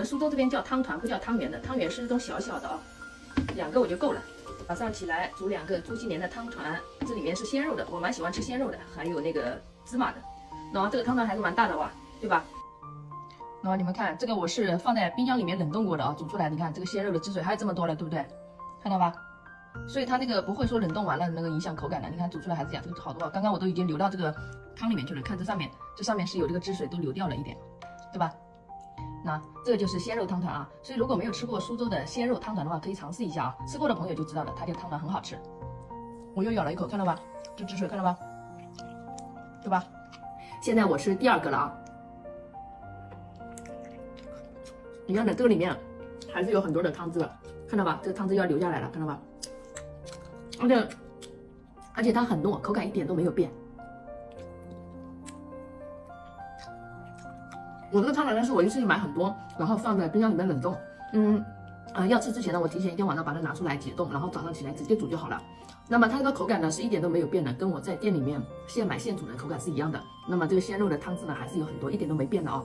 们苏州这边叫汤团，不叫汤圆的，汤圆是那种小小的啊，2个我就够了。早上起来煮2个猪心莲的汤团，这里面是鲜肉的，我蛮喜欢吃鲜肉的，还有那个芝麻的。那这个汤团还是蛮大的哇，对吧？那你们看，这个我是放在冰箱里面冷冻过的啊，煮出来，你看这个鲜肉的汁水还有这么多了，对不对？看到吧？所以它那个不会说冷冻完了那个影响口感的，你看煮出来还是这样，这个好多啊。刚刚我都已经流到这个汤里面去了，看这上面是有这个汁水都流掉了一点，对吧？那这个就是鲜肉汤团啊，所以如果没有吃过苏州的鲜肉汤团的话，可以尝试一下啊。吃过的朋友就知道了，它这个汤团很好吃。我又咬了一口，看到吧？这汁水看到吧？对吧？现在我吃第2个了啊。你看的这个里面还是有很多的汤汁的，看到吧？这个汤汁要流下来了，看到吧？而且它很糯，口感一点都没有变。我这个汤团呢是我一次性买很多，然后放在冰箱里面冷冻。要吃之前呢，我提前1天晚上把它拿出来解冻，然后早上起来直接煮就好了。那么它这个口感呢是一点都没有变的，跟我在店里面现买现煮的口感是一样的。那么这个鲜肉的汤汁呢还是有很多，一点都没变的哦。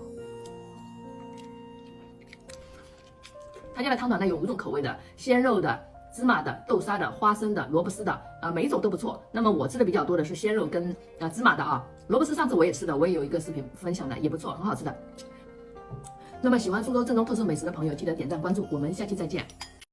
他家的汤团呢有5种口味的，鲜肉的、芝麻的、豆沙的、花生的、萝卜丝的，每一种都不错。那么我吃的比较多的是鲜肉跟芝麻的啊，萝卜丝上次我也吃的，我也有一个视频分享的，也不错，很好吃的。那么喜欢苏州正宗特色美食的朋友，记得点赞关注，我们下期再见。